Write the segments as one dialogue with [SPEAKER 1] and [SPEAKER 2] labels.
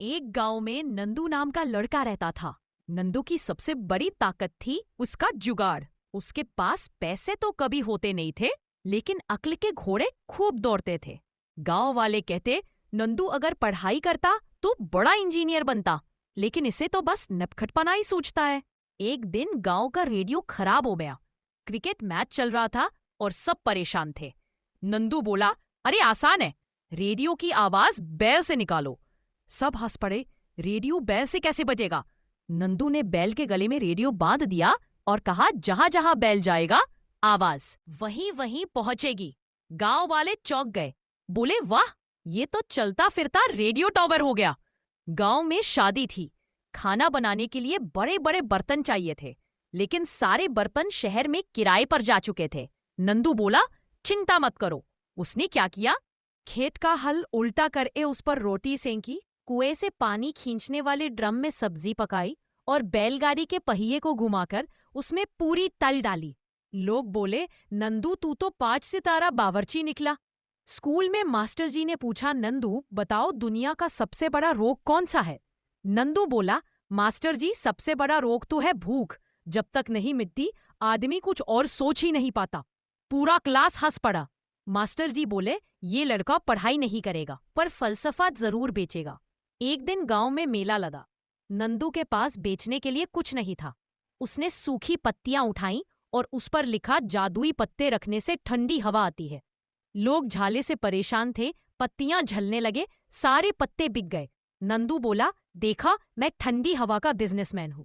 [SPEAKER 1] एक गांव में नंदू नाम का लड़का रहता था। नंदू की सबसे बड़ी ताकत थी उसका जुगाड़। उसके पास पैसे तो कभी होते नहीं थे, लेकिन अक्ल के घोड़े खूब दौड़ते थे। गांव वाले कहते, नंदू अगर पढ़ाई करता तो बड़ा इंजीनियर बनता, लेकिन इसे तो बस नटखटपना ही सूझता है। एक दिन गांव का रेडियो खराब हो गया। क्रिकेट मैच चल रहा था और सब परेशान थे। नंदू बोला, अरे आसान है, रेडियो की आवाज बैल से निकालो। सब हंस पड़े, रेडियो बैल से कैसे बजेगा? नंदू ने बैल के गले में रेडियो बांध दिया और कहा, जहां जहां बैल जाएगा आवाज वहीं वहीं पहुंचेगी। गांव वाले चौंक गए, बोले, वाह, ये तो चलता फिरता रेडियो टावर हो गया। गांव में शादी थी। खाना बनाने के लिए बड़े बड़े बर्तन चाहिए थे, लेकिन सारे बर्तन शहर में किराए पर जा चुके थे। नंदू बोला, चिंता मत करो। उसने क्या किया? खेत का हल उल्टा करके उस पर रोटी सेंकी, कुएं से पानी खींचने वाले ड्रम में सब्जी पकाई और बैलगाड़ी के पहिए को घुमाकर उसमें पूरी तल डाली। लोग बोले, नंदू तू तो 5 सितारा बावर्ची निकला। स्कूल में मास्टर जी ने पूछा, नंदू बताओ दुनिया का सबसे बड़ा रोग कौन सा है? नंदू बोला, मास्टर जी सबसे बड़ा रोग तो है भूख। जब तक नहीं मिटती आदमी कुछ और सोच ही नहीं पाता। पूरा क्लास हंस पड़ा। मास्टर जी बोले, ये लड़का पढ़ाई नहीं करेगा पर फलसफा जरूर बेचेगा। एक दिन गांव में मेला लगा। नंदू के पास बेचने के लिए कुछ नहीं था। उसने सूखी पत्तियां उठाईं और उस पर लिखा, जादुई पत्ते रखने से ठंडी हवा आती है। लोग झाले से परेशान थे, पत्तियां झलने लगे, सारे पत्ते बिक गए। नंदू बोला, देखा, मैं ठंडी हवा का बिजनेसमैन हूं।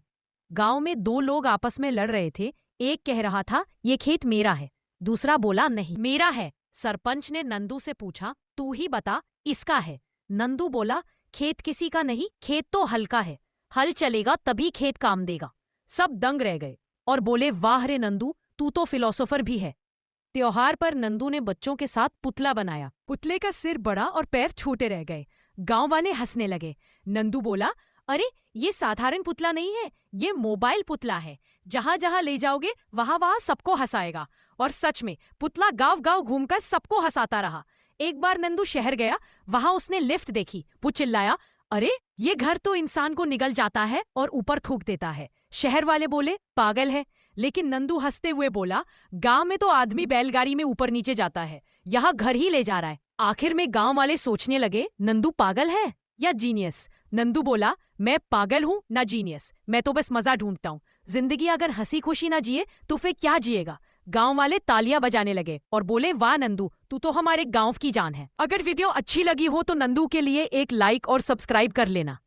[SPEAKER 1] गांव में 2 लोग आपस में लड़ रहे थे। एक कह रहा था, ये खेत मेरा है। दूसरा बोला, नहीं, मेरा है। सरपंच ने नंदू से पूछा, तू ही बता, इसका है। नंदू बोला, खेत किसी का नहीं, खेत तो हल का है। हल चलेगा तभी खेत काम देगा। सब दंग रह गए और बोले, वाह रे नंदू, तू तो फिलोसोफर भी है। त्योहार पर नंदू ने बच्चों के साथ पुतला बनाया। पुतले का सिर बड़ा और पैर छोटे रह गए। गांव वाले हंसने लगे। नंदू बोला, अरे ये साधारण पुतला नहीं है, ये मोबाइल पुतला है। जहां जहां ले जाओगे वहां वहां सबको हंसाएगा। और सच में पुतला गांव गांव घूमकर सबको हंसाता रहा। एक बार नंदू शहर गया, वहां उसने लिफ्ट देखी। वो चिल्लाया, अरे ये घर तो इंसान को निगल जाता है और ऊपर थूक देता है। शहर वाले बोले, पागल है। लेकिन नंदू हंसते हुए बोला, गांव में तो आदमी बैलगाड़ी में ऊपर नीचे जाता है, यहाँ घर ही ले जा रहा है। आखिर में गांव वाले सोचने लगे, नंदू पागल है या जीनियस। नंदू बोला, मैं पागल हूं ना जीनियस, मैं तो बस मजा ढूंढता हूँ। जिंदगी अगर हंसी खुशी ना जिए तो फिर क्या जिएगा? गांव वाले तालियां बजाने लगे और बोले, वाह नंदू, तू तो हमारे गांव की जान है। अगर वीडियो अच्छी लगी हो तो नंदू के लिए एक लाइक और सब्सक्राइब कर लेना।